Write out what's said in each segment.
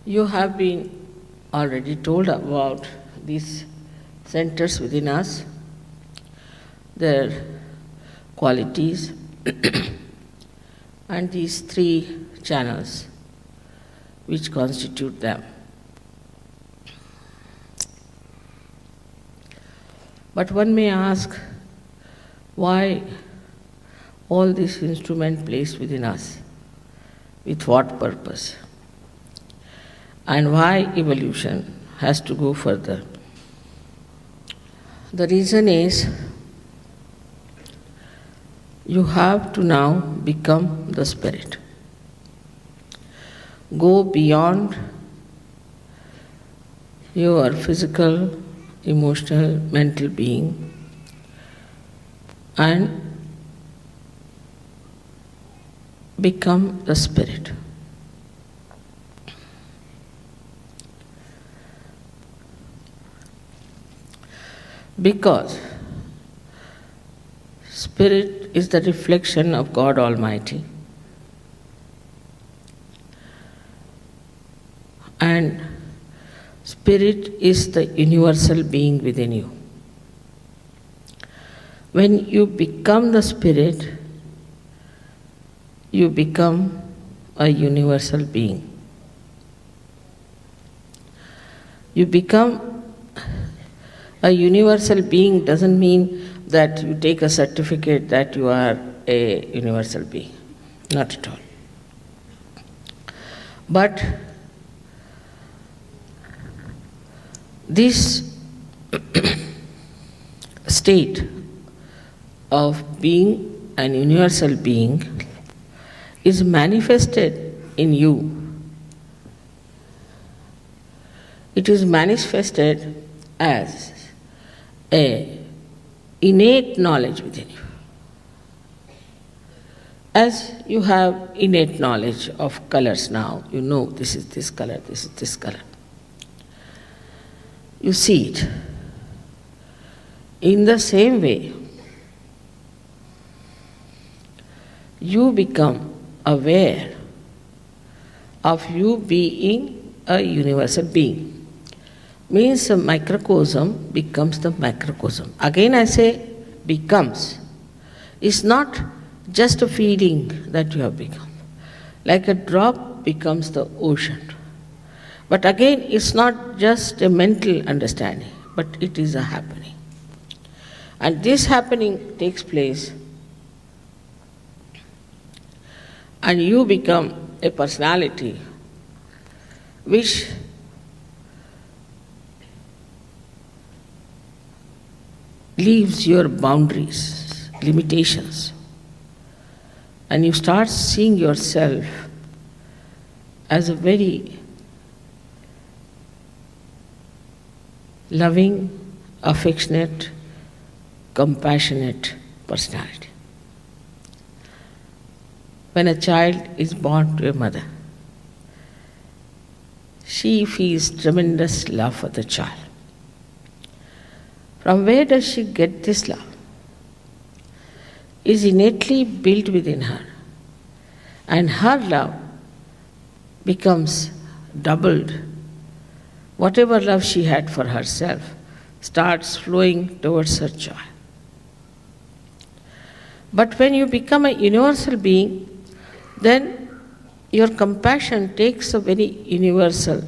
You have been already told about these centers within us, their qualities, and these three channels which constitute them. But one may ask, why all this instrument placed within us? With what purpose? And why evolution has to go further? The reason is, you have to now become the spirit. Go beyond your physical, emotional, mental being and become the spirit. Because spirit is the reflection of God Almighty, and spirit is the universal being within you. When you become the spirit, you become a universal being. You become a universal being doesn't mean that you take a certificate that you are a universal being. Not at all. But this state of being an universal being is manifested in you. It is manifested as a innate knowledge within you. As you have innate knowledge of colors now, you know this is this color, this is this color. You see it. In the same way, you become aware of you being a universal being. Means a microcosm becomes the macrocosm. Again I say becomes. It's not just a feeling that you have become. Like a drop becomes the ocean. But again, it's not just a mental understanding, but it is a happening. And this happening takes place, and you become a personality which leaves your boundaries, limitations, and you start seeing yourself as a very loving, affectionate, compassionate personality. When a child is born to a mother, she feels tremendous love for the child. From where does she get this love? Is innately built within her, and her love becomes doubled. Whatever love she had for herself starts flowing towards her child. But when you become a universal being, then your compassion takes a very universal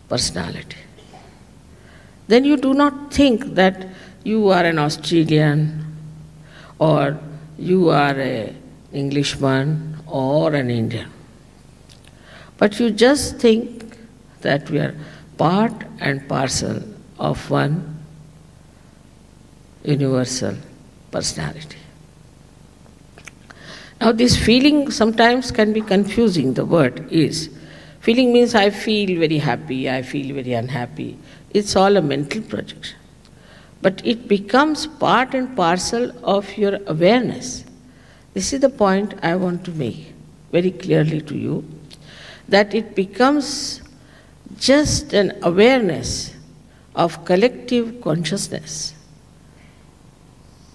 personality. Then you do not think that you are an Australian or you are an Englishman or an Indian. But you just think that we are part and parcel of one universal personality. Now this feeling sometimes can be confusing, the word is. Feeling means I feel very happy, I feel very unhappy. It's all a mental projection. But it becomes part and parcel of your awareness. This is the point I want to make very clearly to you, that it becomes just an awareness of collective consciousness.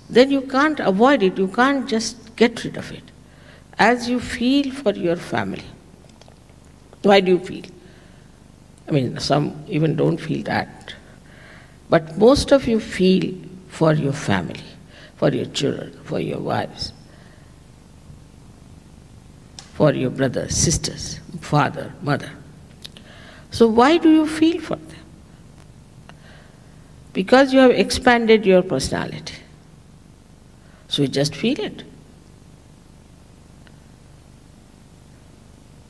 Then you can't avoid it, you can't just get rid of it. As you feel for your family, Why do you feel? I mean, some even don't feel that. But most of you feel for your family, for your children, for your wives, for your brothers, sisters, father, mother. So why do you feel for them? Because you have expanded your personality. So you just feel it.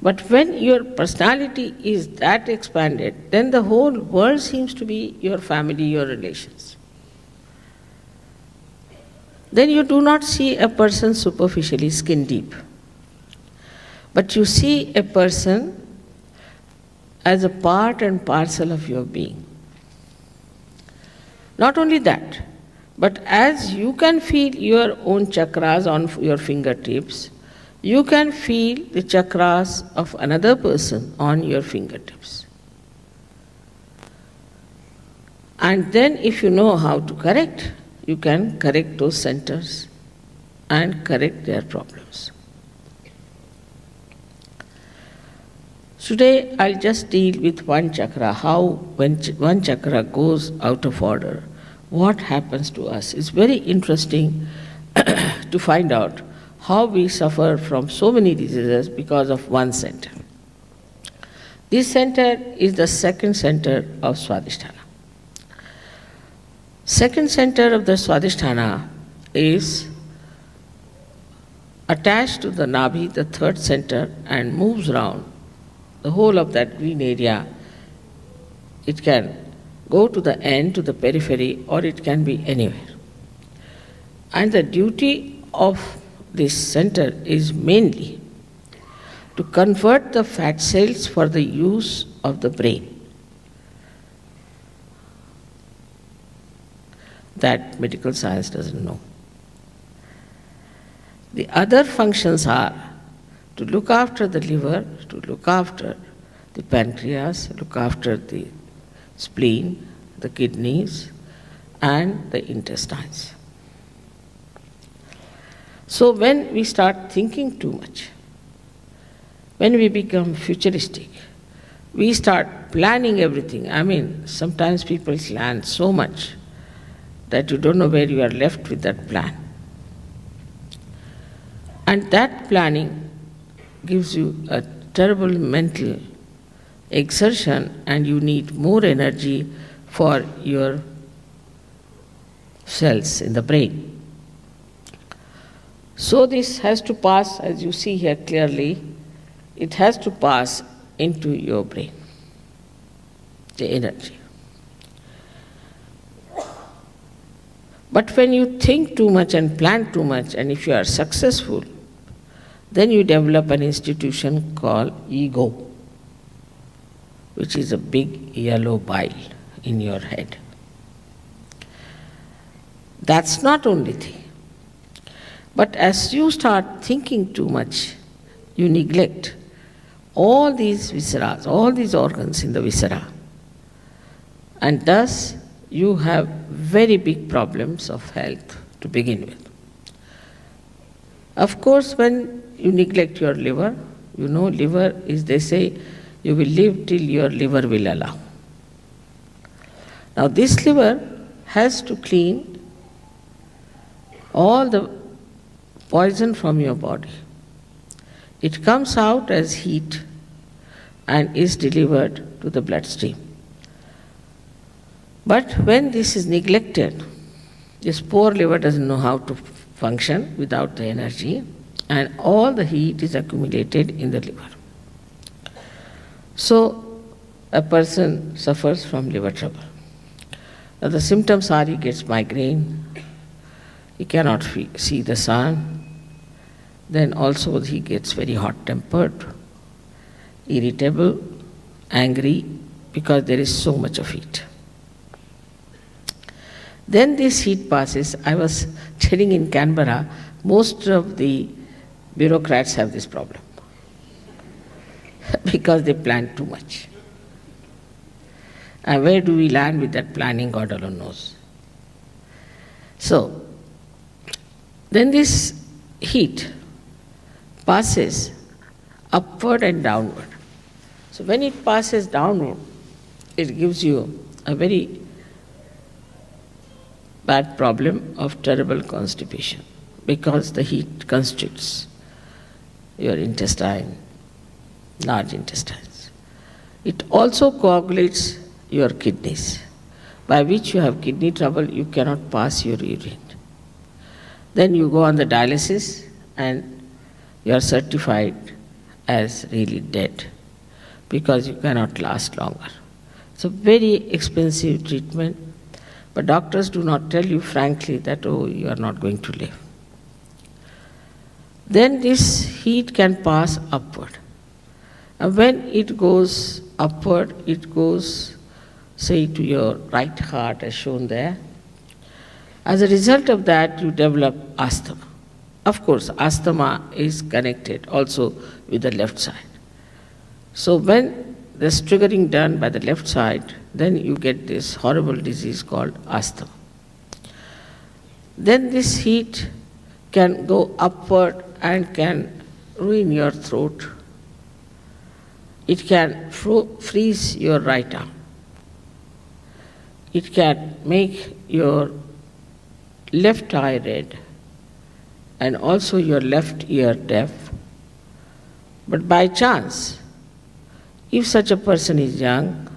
But when your personality is that expanded, then the whole world seems to be your family, your relations. Then you do not see a person superficially, skin deep. But you see a person as a part and parcel of your being. Not only that, but as you can feel your own chakras on your fingertips, you can feel the chakras of another person on your fingertips. And then if you know how to correct, you can correct those centers and correct their problems. Today I'll just deal with one chakra, how when one chakra goes out of order, what happens to us. It's very interesting to find out how we suffer from so many diseases because of one center. This center is the second center of Swadhisthana. Second center of the Swadhisthana is attached to the Nabhi, the third center, and moves around the whole of that green area. It can go to the end, to the periphery, or it can be anywhere. And the duty of this center is mainly to convert the fat cells for the use of the brain. That medical science doesn't know. The other functions are to look after the liver, to look after the pancreas, look after the spleen, the kidneys, and the intestines. So when we start thinking too much, when we become futuristic, we start planning everything. I mean, sometimes people plan so much that you don't know where you are left with that plan. And that planning gives you a terrible mental exertion, and you need more energy for your cells in the brain. So this has to pass, as you see here clearly, it has to pass into your brain, the energy. But when you think too much and plan too much, and if you are successful, then you develop an institution called ego, which is a big yellow bile in your head. That's not only thing. But as you start thinking too much, you neglect all these visceras, all these organs in the viscera. And thus, you have very big problems of health to begin with. Of course, when you neglect your liver, you know, liver is, they say, you will live till your liver will allow. Now, this liver has to clean all the poison from your body. It comes out as heat and is delivered to the bloodstream. But when this is neglected, this poor liver doesn't know how to function without the energy, and all the heat is accumulated in the liver. So a person suffers from liver trouble. Now the symptoms are he gets migraine, he cannot see the sun, then also he gets very hot-tempered, irritable, angry, because there is so much of heat. Then this heat passes. I was telling in Canberra, most of the bureaucrats have this problem because they plan too much. And where do we land with that planning, God alone knows. So, then this heat passes upward and downward. So when it passes downward, it gives you a very bad problem of terrible constipation because the heat constricts your intestine, large intestines. It also coagulates your kidneys, by which you have kidney trouble, you cannot pass your urine. Then you go on the dialysis and you are certified as really dead because you cannot last longer. It's a very expensive treatment, but doctors do not tell you frankly that, oh, you are not going to live. Then this heat can pass upward. And when it goes upward, it goes, say, to your right heart as shown there. As a result of that, you develop asthma. Of course, asthma is connected also with the left side. So when there's triggering done by the left side, then you get this horrible disease called asthma. Then this heat can go upward and can ruin your throat. It can freeze your right arm. It can make your left eye red and also your left ear deaf. But by chance, if such a person is young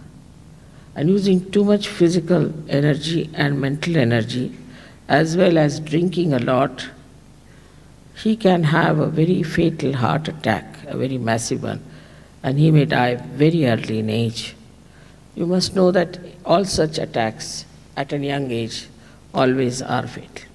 and using too much physical energy and mental energy, as well as drinking a lot, he can have a very fatal heart attack, a very massive one, and he may die very early in age. You must know that all such attacks at a young age always are fatal.